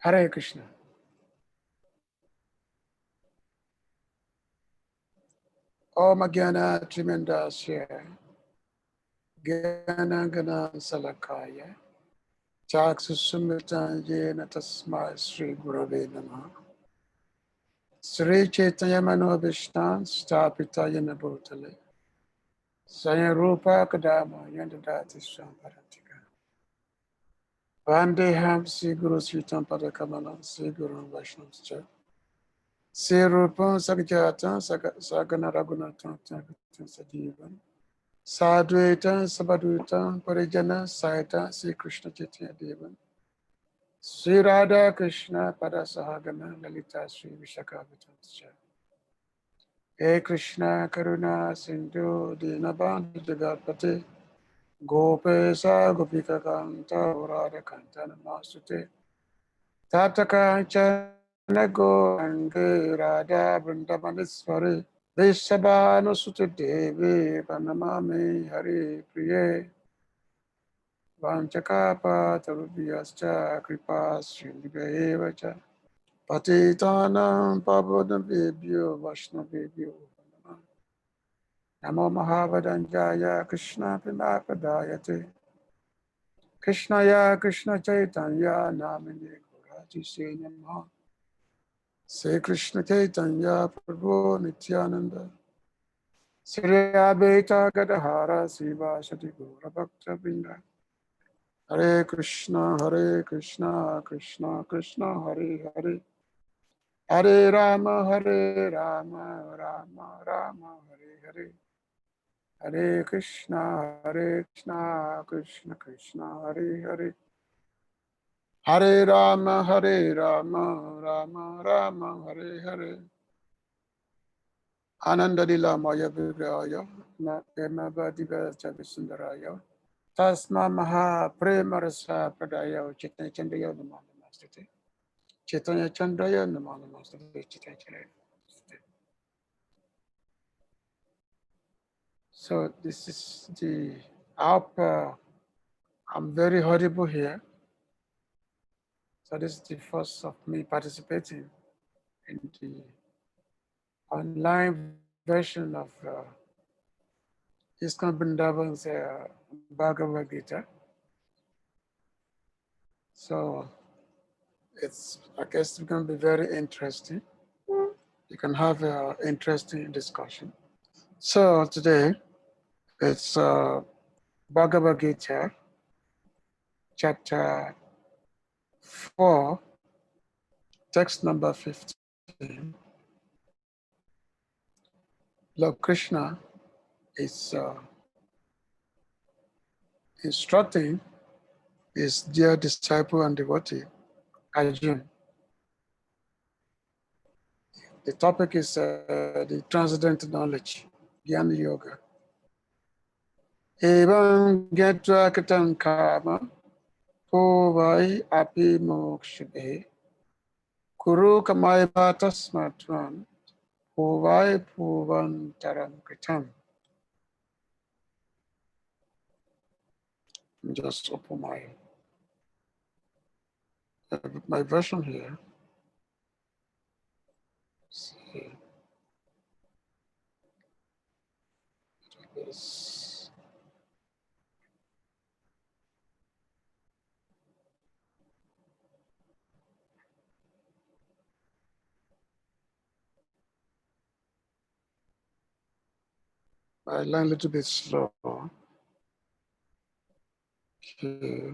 Hare Krishna. Om Jnana Tremendasya Jnana Gana Salakaya Chaksusumita Yena Tasmāt Sri Gurave Namaha Sri Chaitanya Manobhishtan Stapita Yena Bhutale Saya Rupa Kadama Yandadati Samparantika Vandeham Sri Guru Sri Tampada Kamala Sri Guru Vaishnavascha Sri Rupa Sagjata Sagana Raghunatha Sadivan Sadhuita Sabadhuita Parijana Saita Sri Krishna Chaitanya Devan Sri Radha Krishna Padasahagana Lalita Sri Vishakavitanscha He Krishna Karuna Sindhu Dinabandhu Jagatpate Gopesa Gopika Kanta Radha Kanta Namasute Tataka Chanago Ange Radha Vrindavan Vishhabhanu Sutta Devi Panamami Hari Priye Vanchakapa Tarubhyascha Kripa Srindhivaivacha Patitanam Pavadabhebhyo Vaishnavebhyo Namo Mahavadanyaya Krishna Pinapadayate Krishnaya Krishna Chaitanya Namine Gurati Se Namaha Sri Krishna Chaitanya Prabhu Nityananda Sri Advaita Gadadhara Sivasati Gaura Bhakta Vrinda Hare Krishna Krishna Krishna Hare Hare Hare Rama Rama Rama Hare Hare Hare Krishna Krishna Krishna Hare Hare Hare Rama Rama Rama Hare Hare Ananda Lila Maya Vigraya Emabadiva Chavisundaraya Tasma Maha Premarasa Pradaya Chaitanya Chandaya Namastate Chaitanya Chandaya Namastate Chaitanya Chandaya. So this is the I'm very horrible here. So this is the first of me participating in the online version of ISKCON Vrindavan's Bhagavad Gita. So I guess it's going to be very interesting. You can have an interesting discussion. So today it's Bhagavad Gita, chapter 4, text number 15. Lord Krishna is instructing his dear disciple and devotee, Arjuna. The topic is the transcendental knowledge, Jnana Yoga. Evaṁ jñātvā kṛtaṁ karma pūrvaiḥ api mumukṣubhiḥ kuru karmaiva tasmāt tvaṁ pūrvair pūrva-taraṁ kṛtam. Just open my version here. See. This. I learn a little bit slow. Okay.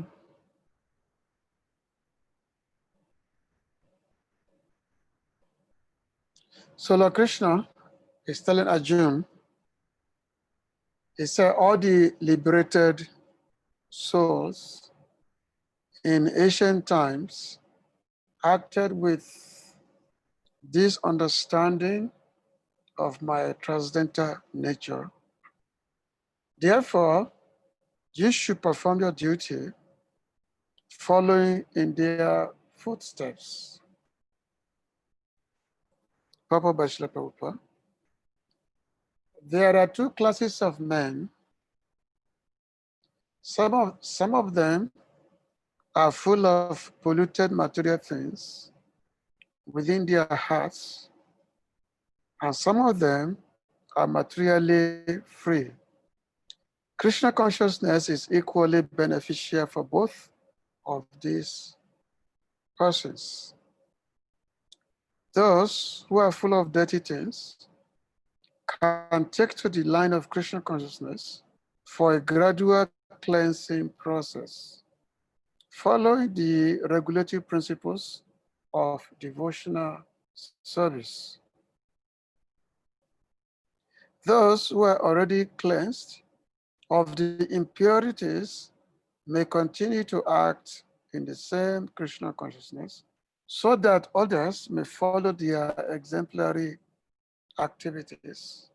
So Lord Krishna is telling Arjuna, he said all the liberated souls in ancient times acted with this understanding of my transcendental nature. Therefore, you should perform your duty following in their footsteps. Papa Bashla Prabhupada. There are two classes of men. Some of them are full of polluted material things within their hearts, and some of them are materially free. Krishna consciousness is equally beneficial for both of these persons. Those who are full of dirty things can take to the line of Krishna consciousness for a gradual cleansing process, following the regulatory principles of devotional service. Those who are already cleansed of the impurities may continue to act in the same Krishna consciousness so that others may follow their exemplary activities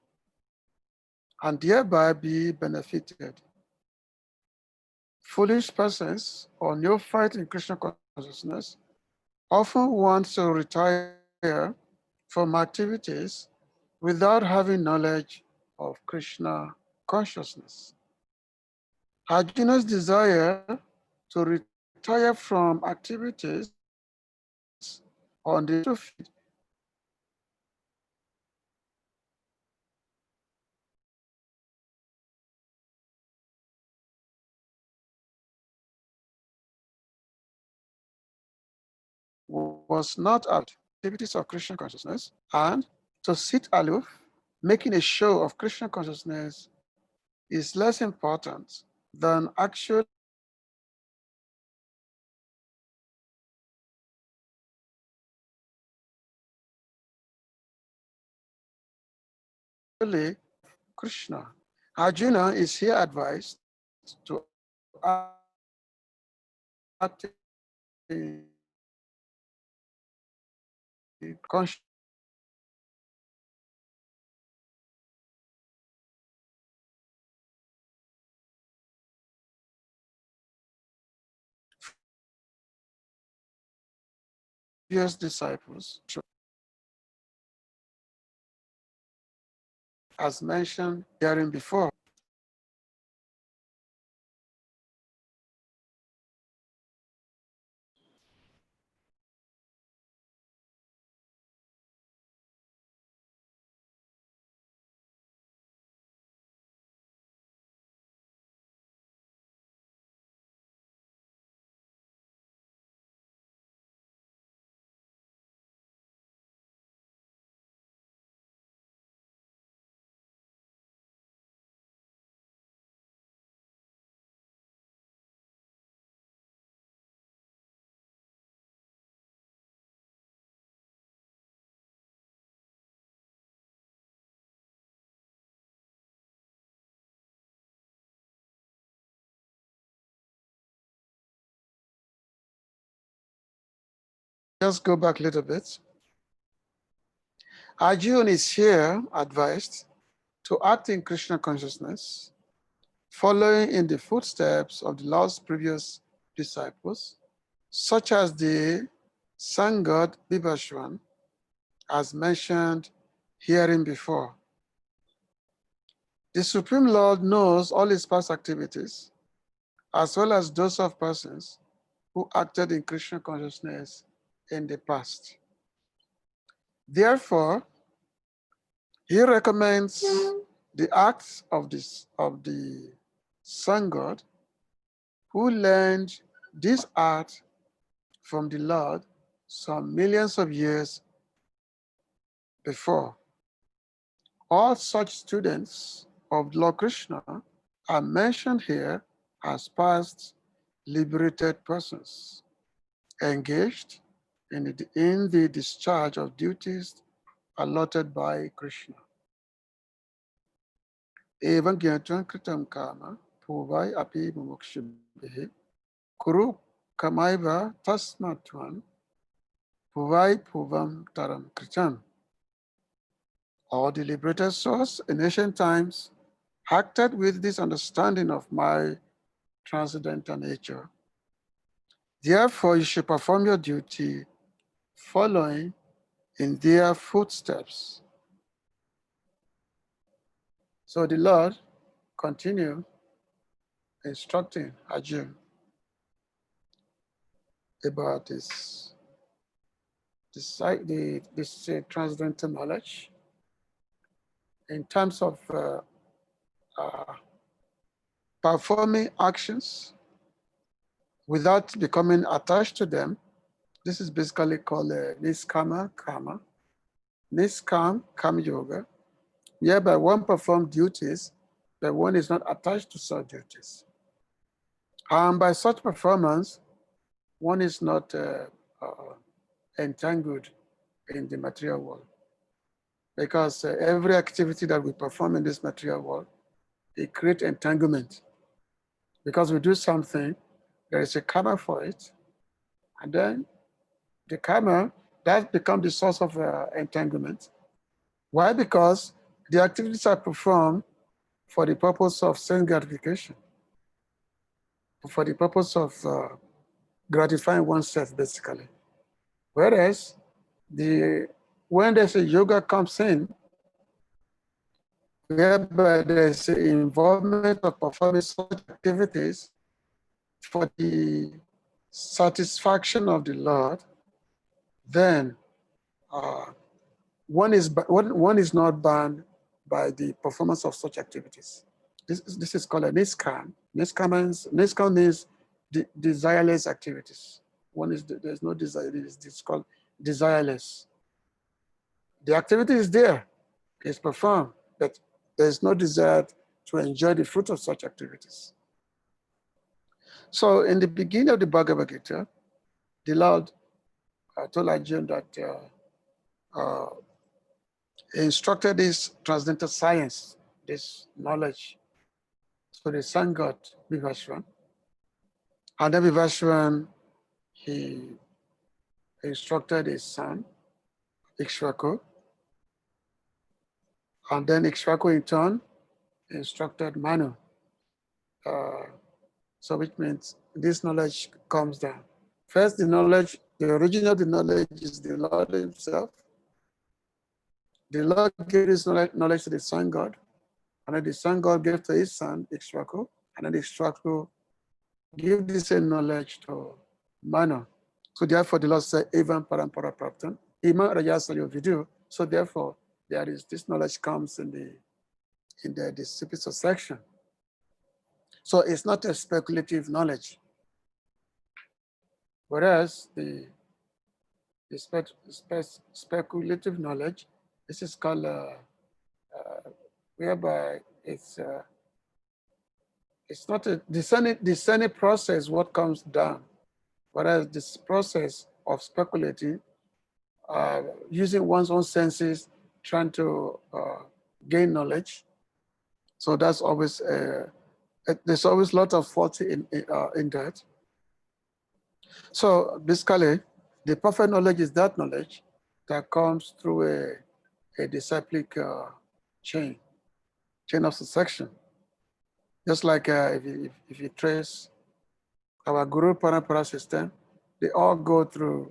and thereby be benefited. Foolish persons or neophytes in Krishna consciousness often want to retire from activities without having knowledge of Krishna consciousness. Arjuna's desire to retire from activities on the battlefield was not about activities of Krishna consciousness, and to sit aloof, making a show of Krishna consciousness is less important than actually Krishna. Arjuna is here advised to act in conscious disciples, as mentioned herein before. Just go back a little bit. Arjuna is here advised to act in Krishna consciousness, following in the footsteps of the Lord's previous disciples, such as the sun god Bibhashwan, as mentioned herein before. The Supreme Lord knows all his past activities, as well as those of persons who acted in Krishna consciousness in the past. Therefore, he recommends the acts of the sun god, who learned this art from the Lord some millions of years before. All such students of Lord Krishna are mentioned here as past liberated persons engaged in the discharge of duties allotted by Krishna. Evaṁ jñātvā kṛtam karma pūrvair api mumukṣubhiḥ kuru karmaiva tasmāt tvaṁ pūrvaiḥ kṛtam. All the liberated souls in ancient times acted with this understanding of my transcendental nature. Therefore, you should perform your duty following in their footsteps. So the Lord continued instructing Arjuna. about this transcendental knowledge in terms of performing actions without becoming attached to them. This is basically called niskama karma, niskam karma yoga, whereby one performs duties, but one is not attached to such duties. And by such performance, one is not entangled in the material world. Because every activity that we perform in this material world, it creates entanglement. Because we do something, there is a karma for it, and then the karma, that becomes the source of entanglement. Why? Because the activities are performed for the purpose of sense gratification, for the purpose of gratifying oneself, basically. Whereas when there's a yoga comes in, whereby there's an involvement of performing such activities for the satisfaction of the Lord, then one is not bound by the performance of such activities. This is called a niskam. Niskam means desireless activities. There's no desire. It's called desireless. The activity is there, it's performed, but there's no desire to enjoy the fruit of such activities. So in the beginning of the Bhagavad Gita, the Lord told Arjuna that he instructed this transcendental science, this knowledge, to the sun god Vivaswan. And then Vivaswan, he instructed his son, Ishwara. And then Ishwara in turn instructed Manu. So which means this knowledge comes down. First, the origin of the knowledge is the Lord himself. The Lord gave this knowledge to the sun god, and then the sun god gave to his son, Ishwara, and then Ishwara gave this same knowledge to Manu. So therefore, the Lord said, evaṁ param parapraptam, imam rajasalyo vidu. So therefore, this knowledge comes in the disciplines of section. So it's not a speculative knowledge. Whereas the speculative knowledge, this is called whereby it's not a discerning process what comes down. Whereas this process of speculating, using one's own senses, trying to gain knowledge. So that's always there's always a lot of fault in that. So basically, the perfect knowledge is that knowledge that comes through a disciplic chain of succession. Just like if you trace our Guru Parampara system, they all go through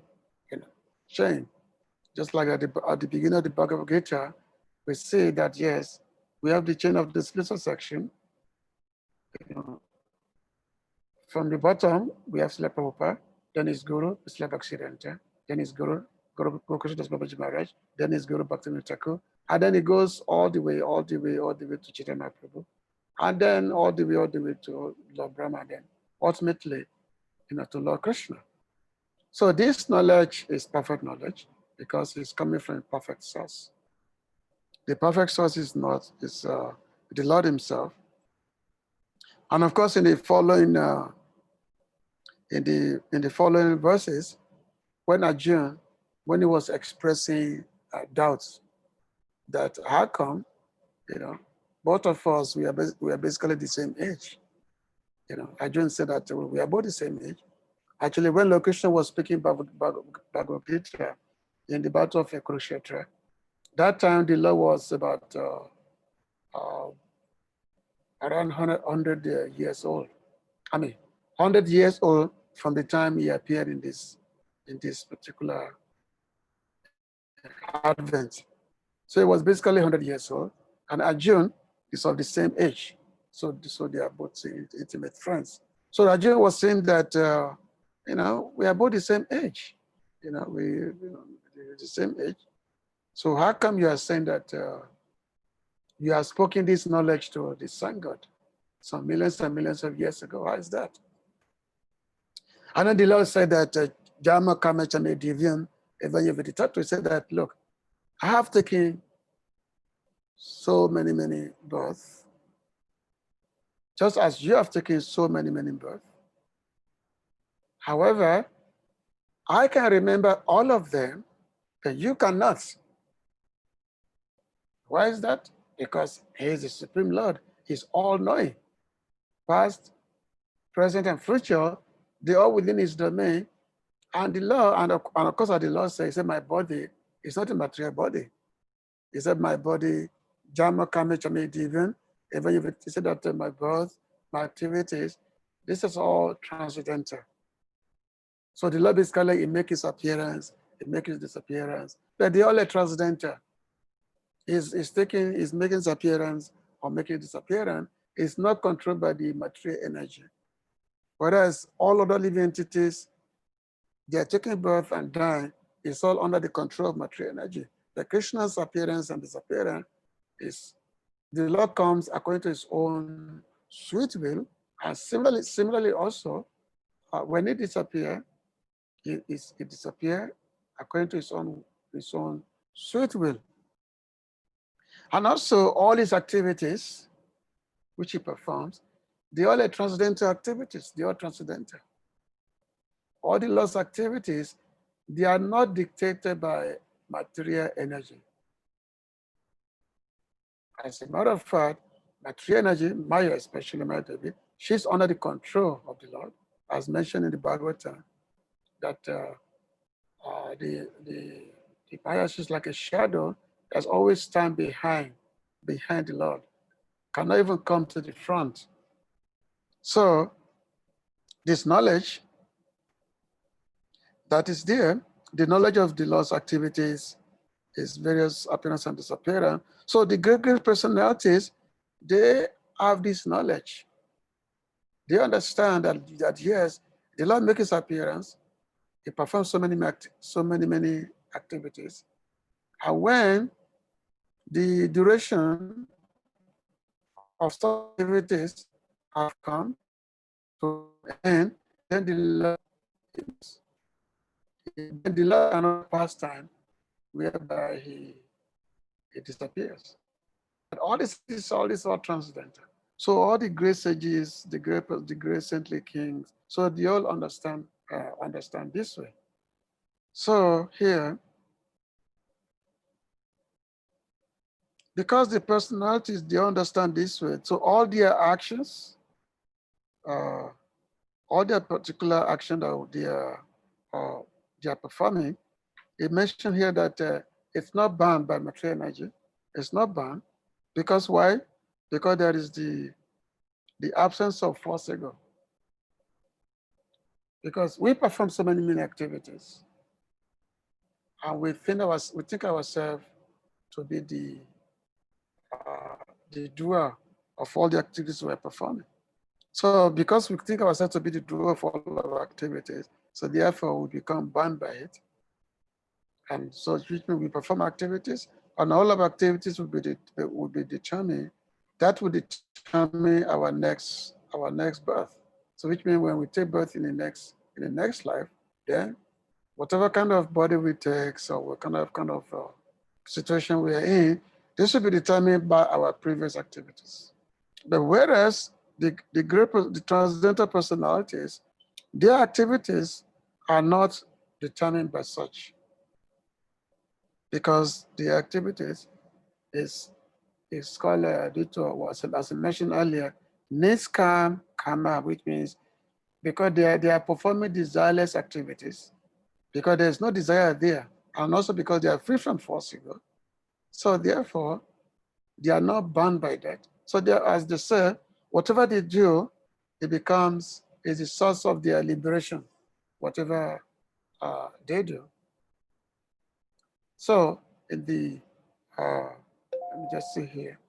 chain. Just like at the beginning of the Bhagavad Gita, we see that yes, we have the chain of the split section. From the bottom, we have Srila Prabhupada, then is Guru, Srila Bhaktisiddhanta, then is Guru Krishna Das Babaji Maharaj, then is Guru Bhaktivinoda Thakur, and then it goes all the way to Chaitanya Prabhu, and then all the way to Lord Brahma, then ultimately, to Lord Krishna. So this knowledge is perfect knowledge because it's coming from a perfect source. The perfect source is the Lord himself. And of course, in the following verses, when Arjuna, when he was expressing doubts that how come, both of us, we are basically the same age. Arjuna said that we are both the same age. Actually, when Lord Krishna was speaking Bhagavad Gita in the battle of Kurukshetra, that time the Lord was about around 100 years old. 100 years old from the time he appeared in this particular advent. So he was basically 100 years old, and Arjuna is of the same age. So they are both intimate friends. So Arjuna was saying that we are both the same age. We're the same age. So how come you are saying that you have spoken this knowledge to the sun god some millions and millions of years ago? Why is that? And then the Lord said that Jama Kamechame Divyam Evaṁ said that, look, I have taken so many, many births, just as you have taken so many, many births. However, I can remember all of them, but you cannot. Why is that? Because He is the Supreme Lord. He's all-knowing. Past, present, and future, they are within His domain. And the law, and of course, the Lord says, He said, my body is not a material body. He said, my body, Jama Kamechame Divyam, he said that my birth, my activities, this is all transcendental. So the Lord basically, He makes His appearance, He makes His disappearance, but they all are transcendental. He's making His appearance or making His disappearance. It's not controlled by the material energy. Whereas all other living entities, they are taking birth and dying, it's all under the control of material energy. The Krishna's appearance and disappearance is, the Lord comes according to His own sweet will, and similarly also, when He disappears, it disappears according to His own sweet will. And also all His activities, which He performs, they all are transcendental activities. They are transcendental. All the Lord's activities, they are not dictated by material energy. As a matter of fact, material energy, Maya especially, Maya Devi, she's under the control of the Lord, as mentioned in the Bhagavad, that the Maya, she's like a shadow that's always stand behind the Lord, cannot even come to the front. So this knowledge that is there, the knowledge of the Lord's activities, His various appearance and disappearance. So the great personalities, they have this knowledge. They understand that yes, the Lord makes His appearance, He performs so many activities. And when the duration of some activities have come to an end, then the Lord cannot pass time whereby He disappears. But all this are transcendental. So all the great sages, the great saintly kings, so they all understand this way. So here, because the personalities, they understand this way, so all their actions, all their particular action that they are performing, it mentioned here that it's not bound by material energy. It's not bound. Because why? Because there is the absence of false ego. Because we perform so many activities, and we think ourselves to be the doer of all the activities we're performing. So because we think ourselves to be the doer of all our activities, so therefore we become bound by it. And so we perform activities, and all of our activities will be determined. That will determine our next birth. So which means when we take birth in the next life, then whatever kind of body we take, so what kind of situation we are in, this will be determined by our previous activities. But whereas the transcendental personalities, their activities are not determined by such, because the activities is called as I mentioned earlier, niskam karma, which means because they are performing desireless activities, because there's no desire there, and also because they are free from false ego. So therefore, they are not bound by that. So as they say, whatever they do, it is the source of their liberation, whatever they do. So in the let me just see here.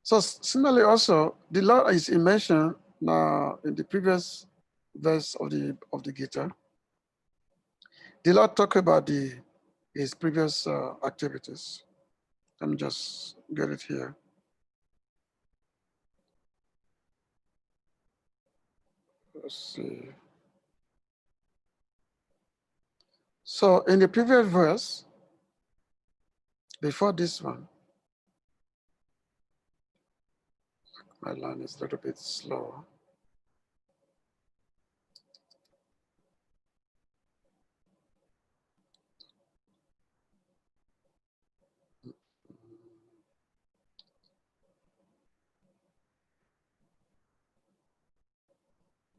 So similarly also, the Lord is mentioned Now, in the previous verse of the Gita, the Lord talked about his previous activities. Let me just get it here. Let's see. So in the previous verse, before this one, my line is a little bit slow.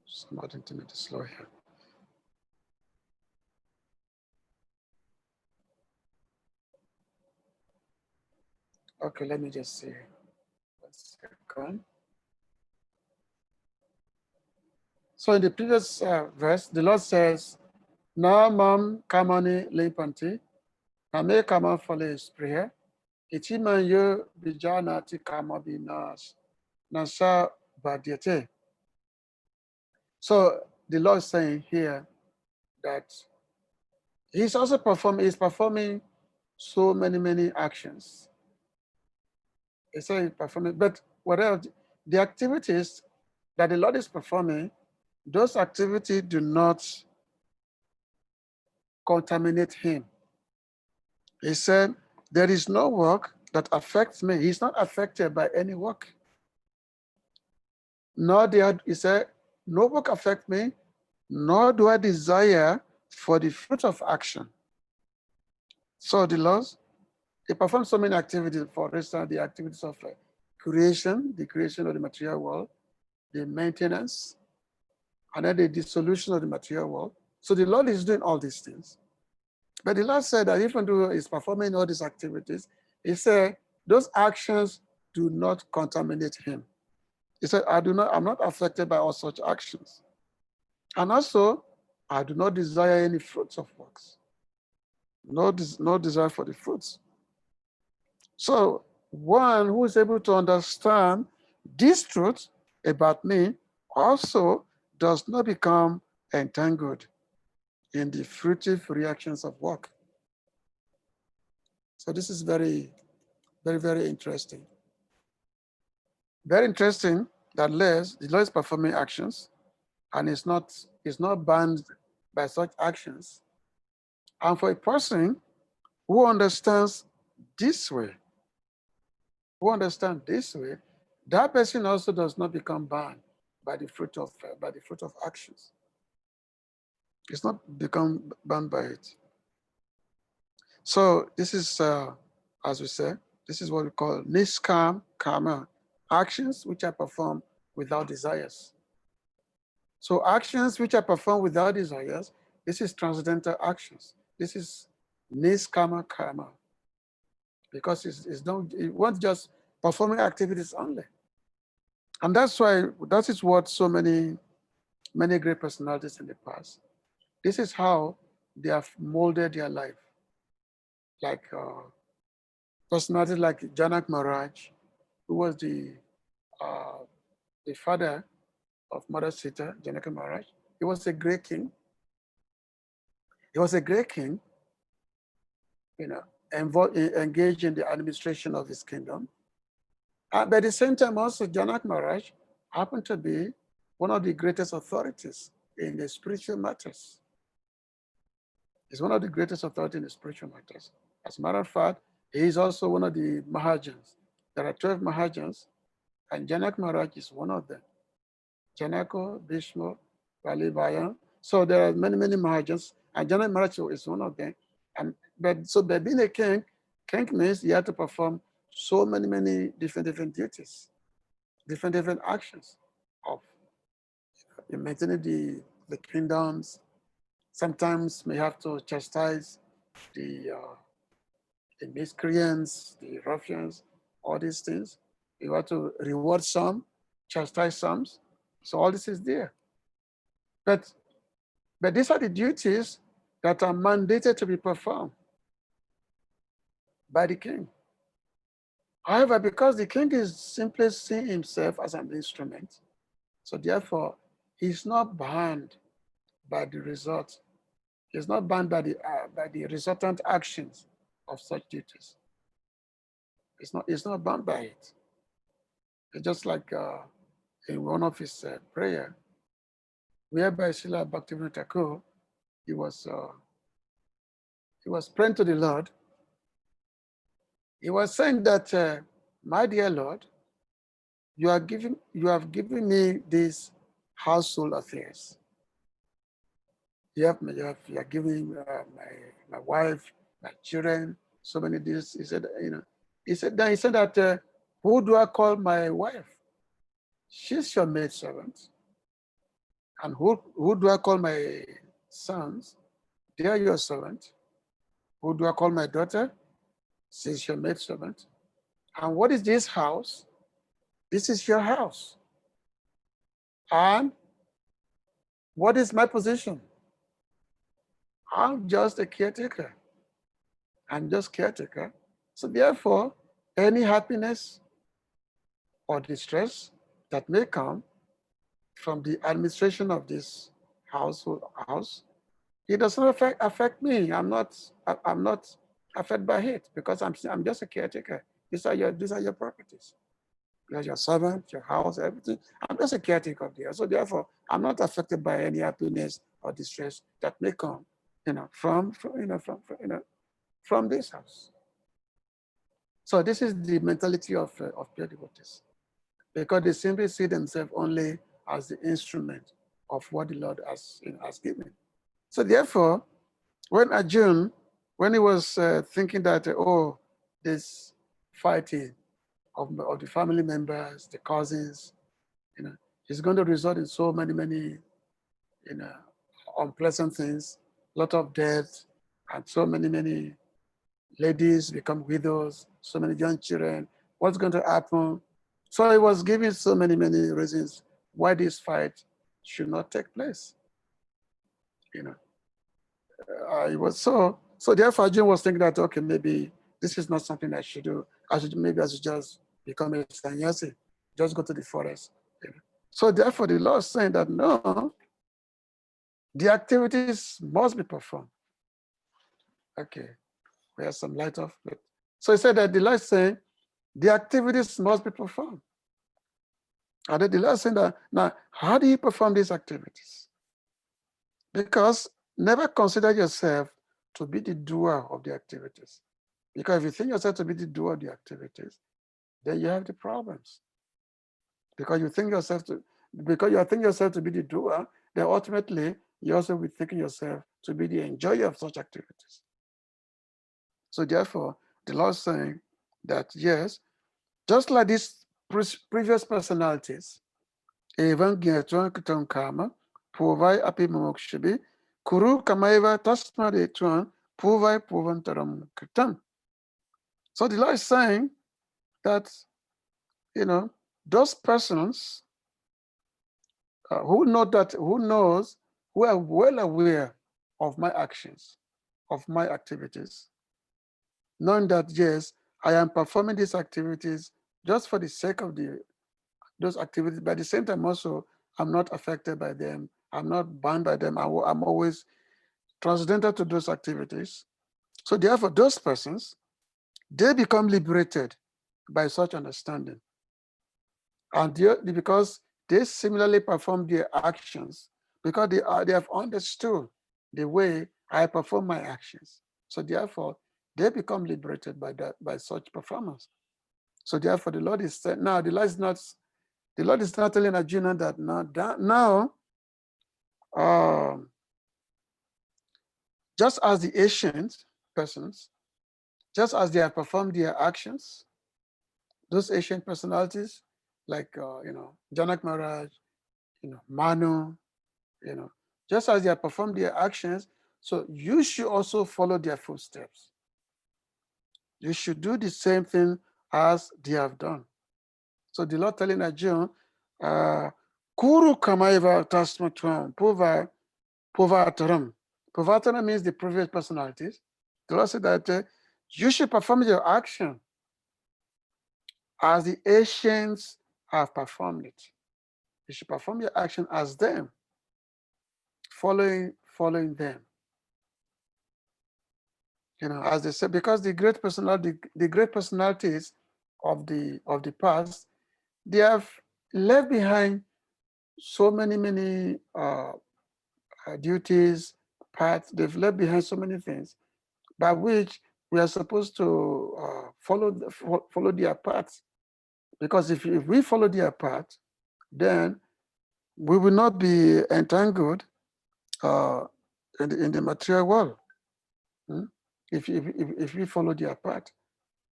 Smart internet is slow here. Okay, let me just see. 1 second. So in the previous verse, the Lord says, "Na mam kamani limpanti, na me kama fale sprayer, itiman yo bijanati kama binas, nasa badiete." So the Lord is saying here that he's performing so many actions. He said he's performing, but whatever the activities that the Lord is performing, those activities do not contaminate him. He said, there is no work that affects me. He's not affected by any work. He said, no work affects me, nor do I desire for the fruit of action. So the Lord, he performs so many activities. For instance, the activities of creation, the creation of the material world, the maintenance, and then the dissolution of the material world. So the Lord is doing all these things. But the Lord said that even though he's performing all these activities, he said those actions do not contaminate him. He said, I'm not affected by all such actions. And also, I do not desire any fruits of works. No desire for the fruits. So one who is able to understand this truth about me also does not become entangled in the fruitive reactions of work. So this is very interesting. Very interesting that the Lord is performing actions and is not bound by such actions. And for a person who understands this way, that person also does not become bound by the fruit of actions. It's not become bound by it. So this is, as we say, this is what we call niskam karma, actions which are performed without desires. So actions which are performed without desires, this is transcendental actions. This is niskama karma. Because it won't just performing activities only. And that's why, that is what so many great personalities in the past, this is how they have molded their life. Like personalities like Janak Maharaj, who was the father of Mother Sita, Janaka Maharaj. He was a great king. Engaged in the administration of his kingdom. But at the same time, also, Janak Maharaj happened to be one of the greatest authorities in the spiritual matters. He's one of the greatest authorities in the spiritual matters. As a matter of fact, he is also one of the Mahajans. There are 12 Mahajans, and Janak Maharaj is one of them. Janako, Bhishma, Valibayan. So there are many Mahajans, and Janak Maharaj is one of them. But being a king means you have to perform so many different duties, different actions of maintaining the kingdoms. Sometimes may have to chastise the miscreants, the ruffians, all these things. You have to reward some, chastise some. So all this is there. But these are the duties that are mandated to be performed by the king. However, because the king is simply seeing himself as an instrument, So therefore, he's not bound by the result. He's not bound by the resultant actions of such duties. It's not bound by it. It's just like in one of his prayer, whereby Srila Bhaktivinoda Thakur, he was praying to the Lord. He was saying that, my dear Lord, you have given me these household affairs. You are giving my wife, my children, so many things. He said, he said that, who do I call my wife? She's your maidservant. And who do I call my sons? They are your servant. Who do I call my daughter? She's your maidservant. And what is this house? This is your house. And what is my position? I'm just a caretaker. I'm just caretaker. So therefore, any happiness or distress that may come from the administration of this house, it does not affect me. I'm not affected by it because I'm just a caretaker. These are your properties. You're your servant, your house, everything. I'm just a caretaker of the house. So therefore, I'm not affected by any happiness or distress that may come, from this house. So this is the mentality of pure devotees, because they simply see themselves only as the instrument of what the Lord has given. So therefore, when Arjuna, when he was thinking that, this fighting of the family members, the cousins, is going to result in so many, unpleasant things, a lot of death, and so many ladies become widows, so many young children. What's going to happen? So he was giving so many reasons why this fight should not take place. It was so therefore Arjuna was thinking that, okay, maybe this is not something I should do. I should just become a sannyasi, just go to the forest. So therefore the Lord is saying that no, the activities must be performed. Okay, we have some light off. So he said that the Lord is saying the activities must be performed. And then the Lord is saying that, now, how do you perform these activities? Because never consider yourself to be the doer of the activities. Because if you think yourself to be the doer of the activities, then you have the problems. Because you are thinking yourself to be the doer, then ultimately you also will be thinking yourself to be the enjoyer of such activities. So therefore, the Lord is saying that yes, just like these previous personalities, evaṁ jñātvā kṛtaṁ karma, pūrvair api mumukṣubhiḥ, kuru karmaiva tasmāt tvaṁ, pūrvaiḥ kṛtam. So the Lord is saying that, those persons who are well aware of my actions, of my activities, knowing that yes, I am performing these activities just for the sake of those activities, but at the same time also, I'm not affected by them. I'm not bound by them. I'm always transcendental to those activities. So therefore, those persons, they become liberated by such understanding. And because they similarly perform their actions, because they have understood the way I perform my actions. So therefore, they become liberated by such performance. So therefore, the Lord is saying, now the Lord is not telling Arjuna that now, just as the ancient persons, just as they have performed their actions, those ancient personalities, like Janak Maharaj, Manu, just as they have performed their actions, so you should also follow their footsteps. You should do the same thing as they have done. So the Lord telling Arjuna, kuru karmaiva tasmāt pūrva-taraṁ. Pūrva-taraṁ means the previous personalities. The Lord said that you should perform your action as the ancients have performed it. You should perform your action as them, following them. As they say, because the great personalities of the past, they have left behind so many duties, paths. They've left behind so many things by which we are supposed to follow their paths. Because if we follow their path, then we will not be entangled in the material world. If we follow their path,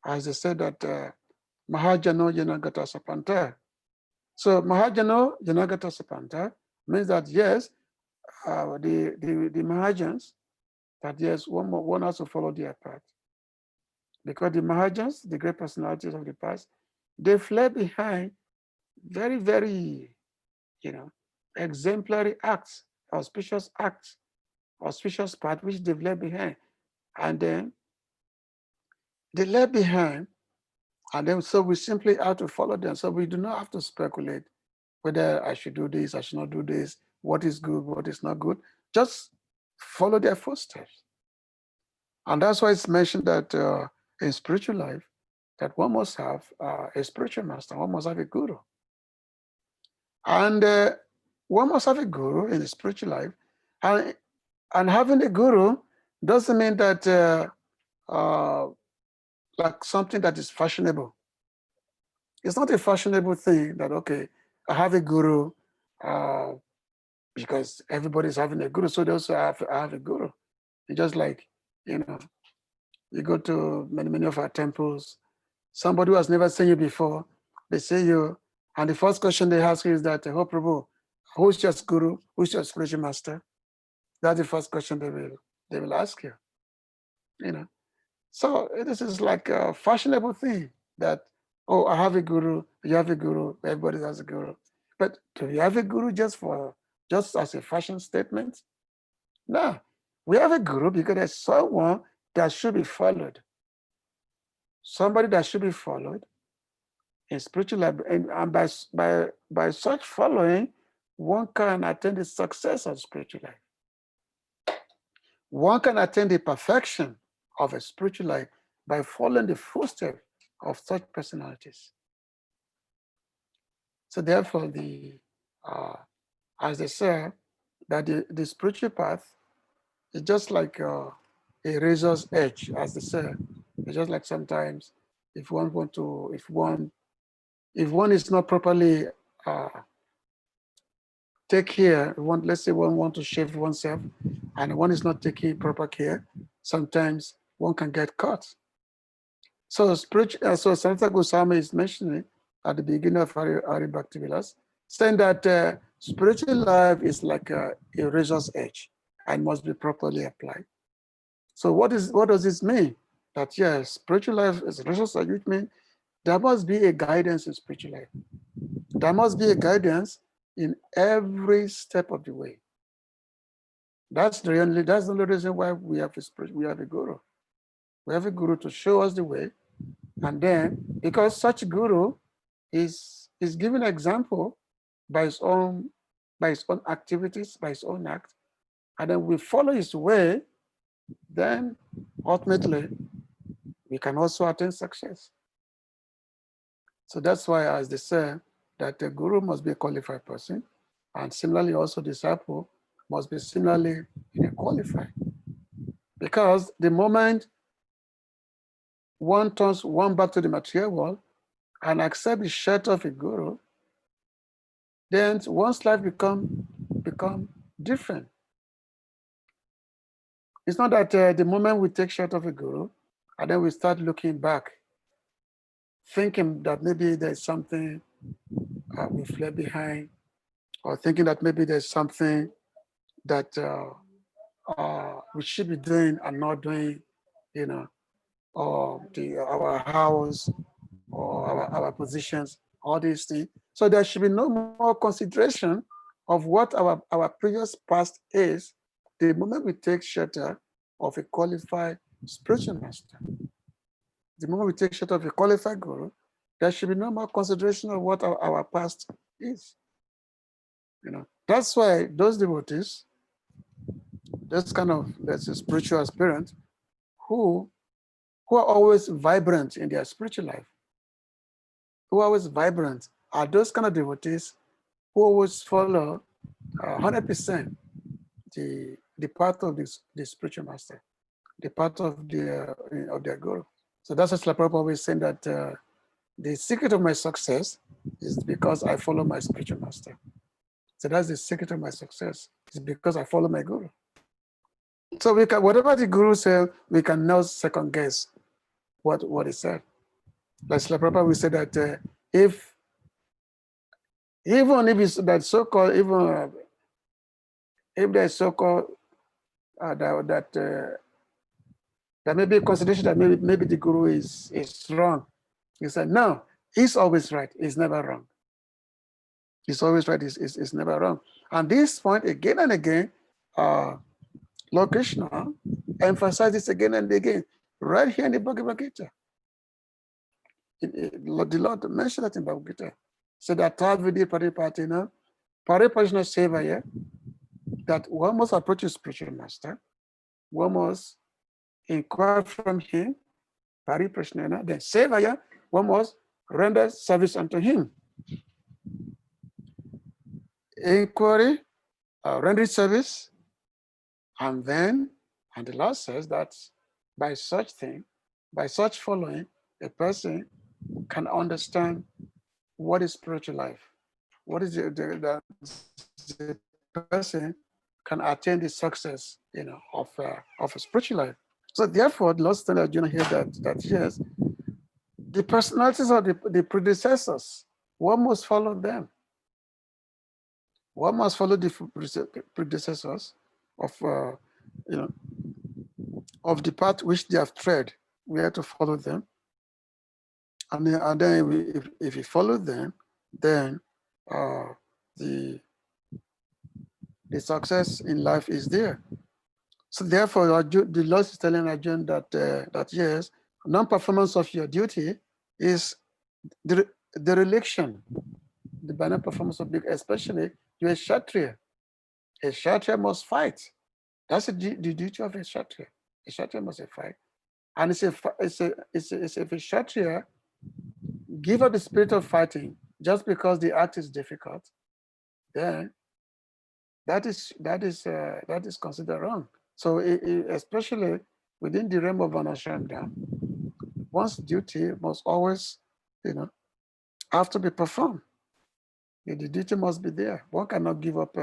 as they said that Mahajano Janagata Sapanta. So Mahajano Janagata Sapanta means that yes, the Mahajans, that yes, one has to follow their path. Because the Mahajans, the great personalities of the past, they fled behind very, very, exemplary acts, auspicious path which they've left behind. And then they left behind, and then so we simply have to follow them. So we do not have to speculate whether I should do this, I should not do this, what is good, what is not good. Just follow their footsteps. And that's why it's mentioned that in spiritual life, that one must have a spiritual master, one must have a guru. And one must have a guru in the spiritual life. And having a guru doesn't mean that like something that is fashionable. It's not a fashionable thing that, okay, I have a guru because everybody's having a guru, so they also have a guru. It's just like, you go to many of our temples, somebody who has never seen you before, they see you, and the first question they ask you is that, oh Prabhu, who's your guru? Who's your spiritual master? That's the first question they will ask you. So this is like a fashionable thing that, oh, I have a guru, you have a guru, everybody has a guru. But do you have a guru just as a fashion statement? No, we have a guru because there's someone that should be followed. Somebody that should be followed in spiritual life, and by such following, one can attain the success of spiritual life. One can attain the perfection of a spiritual life by following the footsteps of such personalities. So therefore, as they say, that the spiritual path is just like a razor's edge, as they say. It's just like sometimes if one is not properly take care, let's say one want to shave oneself and one is not taking proper care, sometimes one can get caught. So so Sanatana Goswami is mentioning at the beginning of Hari Bhakti Vilas, saying that spiritual life is like a razor's edge and must be properly applied. So what does this mean? That yes, spiritual life is a razor's edge, which means there must be a guidance in spiritual life. There must be a guidance in every step of the way. That's the only reason why we have a guru. We have a guru to show us the way, and then because such guru is giving example by his own activities, by his own act, and then we follow his way, then ultimately we can also attain success. So that's why, as they say, that the guru must be a qualified person, and similarly also disciple must be similarly qualified. Because the moment one turns one back to the material world and accept the shelter of a guru, then one's life become different. It's not that the moment we take shelter of a guru and then we start looking back, thinking that maybe there's something we've left behind, or thinking that maybe there's something that we should be doing and not doing, or our house or our positions, all these things. So there should be no more consideration of what our previous past is the moment we take shelter of a qualified spiritual master. The moment we take shelter of a qualified guru, there should be no more consideration of what our past is. That's why those devotees, those kind of, let's say, spiritual aspirants, who are always vibrant in their spiritual life, who are always vibrant, are those kind of devotees who always follow 100% the path of the spiritual master, the path of their guru. So that's what Ishwara Prabhu always saying, that the secret of my success is because I follow my spiritual master. So that's the secret of my success, is because I follow my guru. So we can, whatever the guru said, we can now second guess what he said. Like Ishwara Prabhu, we said that even if it's that so-called, even if there's so-called that may be a consideration that maybe the guru is wrong, he said, no, he's always right. He's never wrong. He's always right. He's never wrong. And this point, again and again, Lord Krishna emphasizes this again and again, right here in the Bhagavad Gita. The Lord mentioned that in Bhagavad Gita. So that Tavidi Paripatina, Paripajna Sevaya, that one must approach his spiritual master, one must inquire from him, Pariprashnana, then Sevaya, one must render service unto him. Inquiry, render service, and the Lord says that by such thing, by such following, a person can understand what is spiritual life. What is the person can attain the success, of a spiritual life. So therefore, the Lord tells Arjuna here that yes, the personalities of the predecessors, one must follow them. One must follow the predecessors of of the path which they have tread. We have to follow them, and then if you follow them, then the success in life is there. So therefore, the Lord is telling Arjuna that yes, non-performance of your duty is the dereliction, the banner performance of duty, especially you're a Kshatriya. A Kshatriya must fight. That's the duty of a Kshatriya. A Kshatriya must fight. And if a Kshatriya give up the spirit of fighting just because the act is difficult, then that is considered wrong. So especially within the realm of an ashram, one's duty must always, have to be performed. The duty must be there. One cannot give up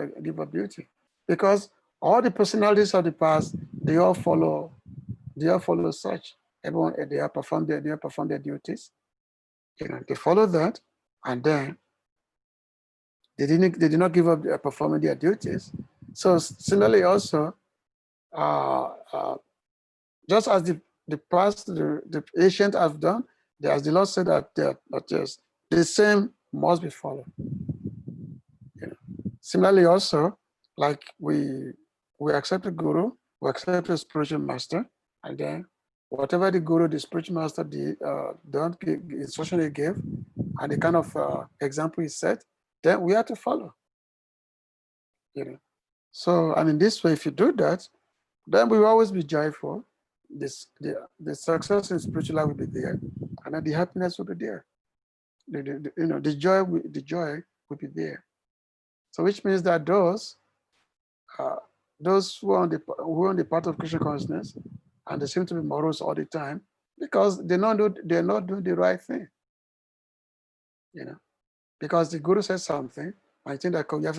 duty, because all the personalities of the past, they all follow such. Everyone, they have performed their duties. They follow that, and then they did not give up performing their duties. So similarly, also, just as the past, the ancient have done, as the Lord said that just the same must be followed. Similarly, also, like we accept the guru, we accept the spiritual master, and then whatever the guru, the spiritual master, don't give instruction he gave, and the kind of example he set, then we have to follow. So, and in this way, if you do that, then we will always be joyful. The success in spiritual life will be there, and then the happiness will be there. The joy will be there. So, which means that those who are on the path of Krishna consciousness, and they seem to be morose all the time, because they're not doing the right thing. Because the guru says something, I think that you have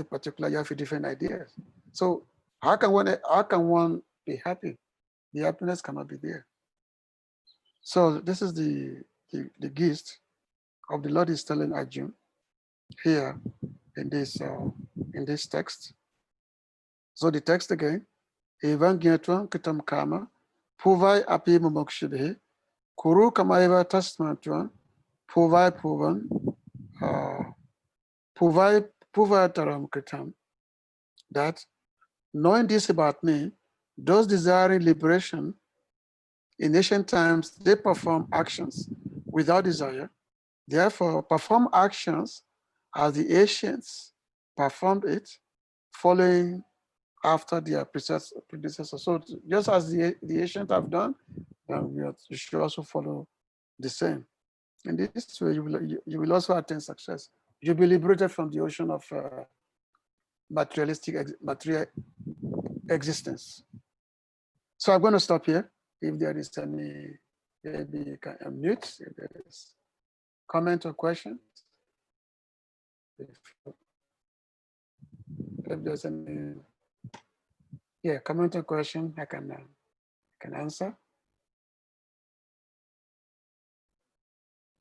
a different ideas. So how can one be happy? The happiness cannot be there. So this is the gist of the Lord is telling Arjuna here in this text. So the text again, evaṁ jñātvā kṛtaṁ kāma, pūrvaiḥ api mumukṣubhiḥ, kuru karmaiva tasmāt pūrva-taraṁ kṛtam. That knowing this about me, those desiring liberation in ancient times, they perform actions without desire. Therefore, perform actions as the ancients performed it, following after their predecessor. So just as the ancients have done, you should also follow the same. In this way, you will also attain success. You'll be liberated from the ocean of material existence. So I'm going to stop here. If there is any, maybe you can unmute. If there is comment or question. If there's any, comment or question, I can answer.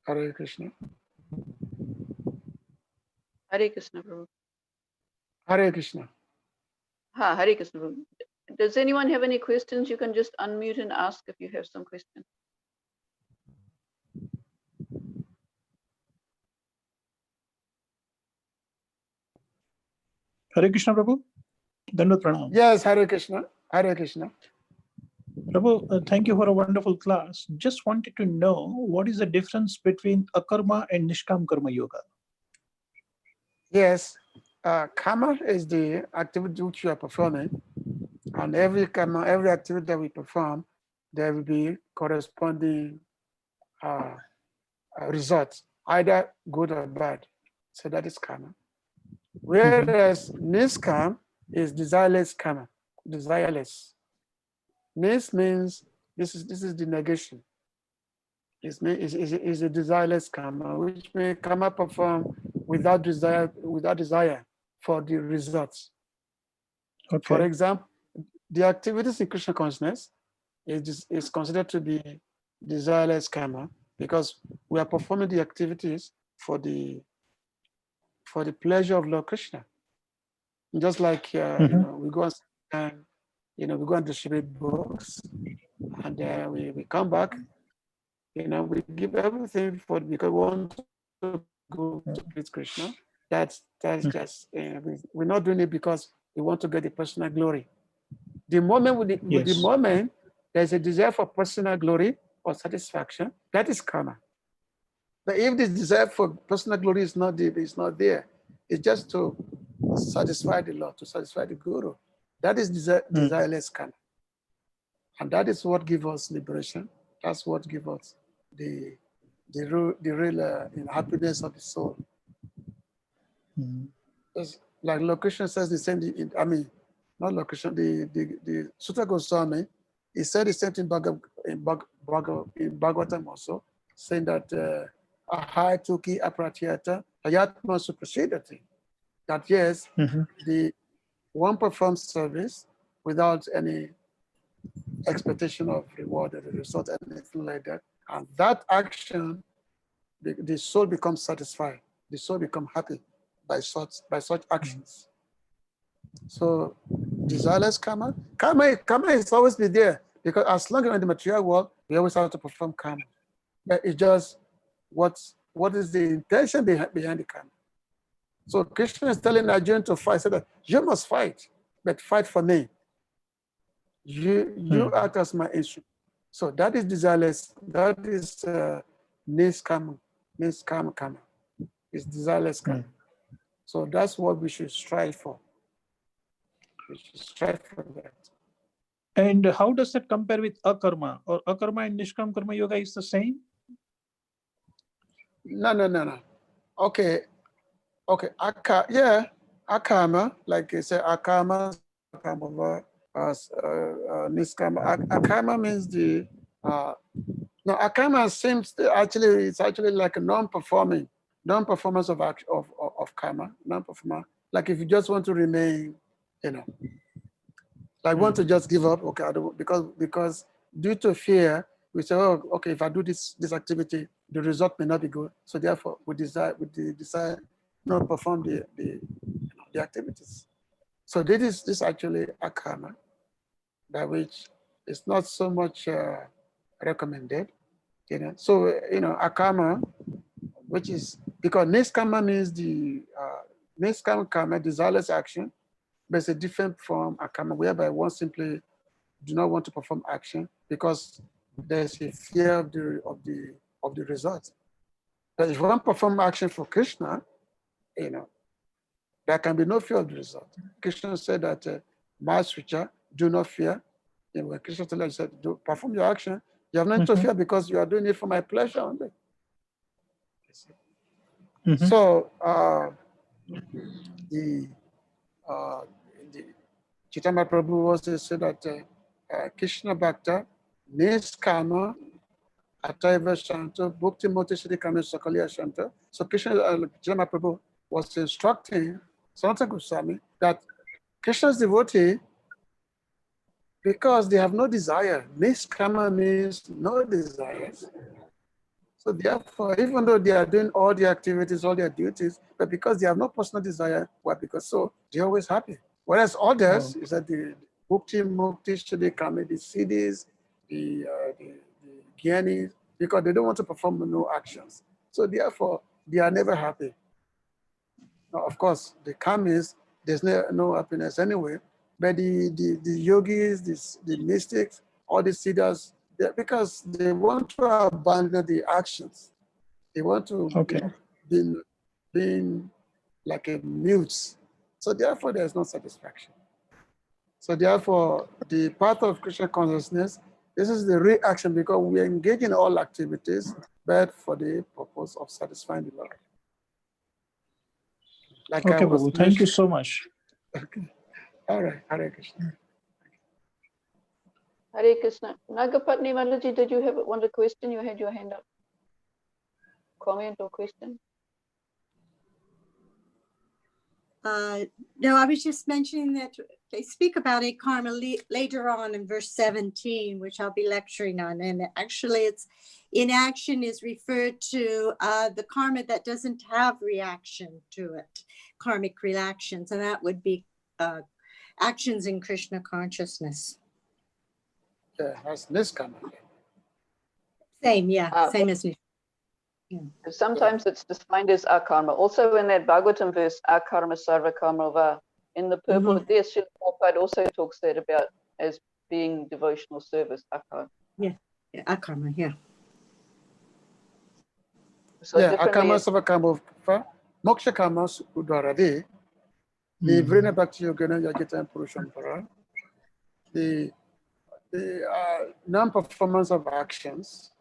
Hare Krishna. Hare Krishna, Prabhu. Hare Krishna. Hare Krishna, Prabhu. Does anyone have any questions? You can just unmute and ask if you have some questions. Hare Krishna, Prabhu. Dandavat pranam. Yes, Hare Krishna. Hare Krishna. Prabhu, thank you for a wonderful class. Just wanted to know what is the difference between akarma and nishkam karma yoga? Yes, karma is the activity which you are performing, and every karma, every activity that we perform, there will be corresponding results, either good or bad. So that is karma. Whereas niskam is desireless karma, desireless. Nis means this is the negation. Is a desireless karma, which means karma perform without desire for the results. Okay. For example, the activities in Krishna consciousness is considered to be desireless karma because we are performing the activities for the pleasure of Lord Krishna. Just like we go and we go and distribute books, and we come back. We give everything because we want to go to please Krishna. That's just we're not doing it because we want to get the personal glory. The moment there's a desire for personal glory or satisfaction, that is karma. But if this desire for personal glory is not there, it's just to satisfy the Lord, to satisfy the Guru. That is desireless karma, and that is what gives us liberation. That's what gives us the real happiness of the soul. Like Lord Krishna says the same thing. Not Lord Krishna. The Sutta Goswami, he said the same thing in Bhagavatam also, saying that ahai tuki apratiyata ayatma suprasidati. That yes, the one performs service without any expectation of reward or the result, anything like that. And that action, the soul becomes satisfied. The soul becomes happy by such actions. So desireless karma is always be there because as long as we're in the material world, we always have to perform karma. But it's just what is the intention behind the karma. So Krishna is telling Arjuna to fight. Said that you must fight, but fight for me. You act as my instrument. So that is desireless. That is niskama karma. It's desireless karma. So that's what we should strive for. We should strive for that. And how does that compare with akarma? Or akarma and nishkam karma yoga is the same? No. Okay. Akarma, like you say, akarma, niskama. Akarma means akarma seems to it's actually like a non-performance of karma, non-performance. Like if you just want to remain, like want to just give up, okay, I don't, because due to fear, we say, oh, okay, if I do this activity, the result may not be good. So therefore, we decide not perform the activities. So this is actually a karma, that which is not so much recommended. So a karma, which is because niskama means the niskama karma, desireless action, but it's a different from a karma whereby one simply do not want to perform action because there's a fear of the result. But if one perform action for Krishna, there can be no fear of the result. Krishna said that, Mahasricha, do not fear. And when Krishna told us, said, do perform your action, you have nothing to fear because you are doing it for my pleasure only. So the Chaitanya Prabhu also said that Krishna Bhakta Niskama Ataiva Shanto Bhukti Moti Siddhi Kama Sakaliya Shanto. So Krishna Chaitanya Prabhu was instructing Sanatana Goswami that Krishna's devotee, because they have no desire, Niskama means no desires. So therefore, even though they are doing all the activities, all their duties, but because they have no personal desire, why? Because so they're always happy. Whereas others is that the Bhukti Mukti Siddhi Kama, the siddhis, the jnanis, because they don't want to perform no actions. So therefore, they are never happy. Now, of course, the karmis, there's no happiness anyway. But the yogis, the mystics, all the siddhas, because they want to abandon the actions. They want to be like a mute. So therefore, there's no satisfaction. So therefore, the path of Krishna consciousness, this is the reaction because we engage in all activities, but for the purpose of satisfying the Lord. Like okay, Prabhu, thank you so much. Okay. All right, Hare Krishna. Hare Krishna. Nagapatni Malaji, did you have one question? You had your hand up. Comment or question? No, I was just mentioning that they speak about a karma later on in verse 17, which I'll be lecturing on. And actually it's inaction is referred to the karma that doesn't have reaction to it, karmic reactions, and that would be actions in Krishna consciousness. Yeah, that's niskama. Same, yeah, same as Sometimes it's defined as akarma. Also in that Bhagavatam verse, akarma sarva karma va. In the purport there, Srila Prabhupada also talks that about as being devotional service, akarma. Yeah, akarma, yeah. So Yeah, akarma sarva karma va. Moksha karma udvarade. The Vrina Bhakti Yogana Yajita Purusham Para. The non-performance of actions,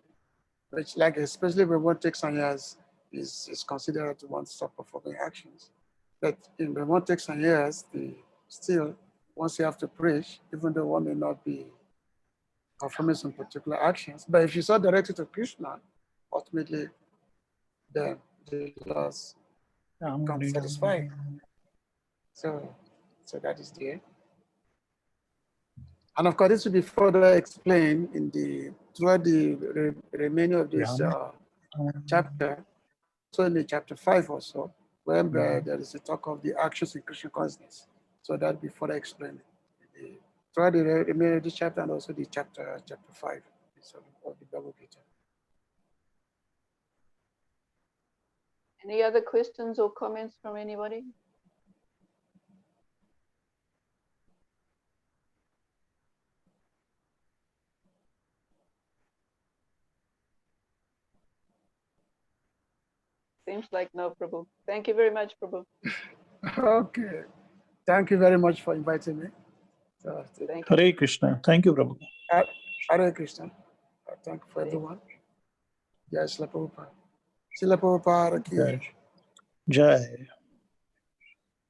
which, like, especially when one takes sannyas, is considered to one to stop performing actions. But when one takes sannyas, still, once you have to preach, even though one may not be performing some particular actions, but if you saw directed to Krishna, ultimately, then the loss becomes satisfied. So that is there. And of course, this will be further explained throughout the remainder of this chapter. So in the chapter 5 or so, where there is a talk of the actions in Krishna consciousness. So that will be further explained throughout the remainder of this chapter and also the chapter 5 of the Bhagavad Gita. Any other questions or comments from anybody? Seems like no, Prabhu. Thank you very much, Prabhu. Okay. Thank you very much for inviting me. So, Thank you. Hare Krishna. Thank you, Prabhu. Hare Krishna. Thank you for everyone. Jai Srila Prabhupada. Srila Prabhupada ki Jai.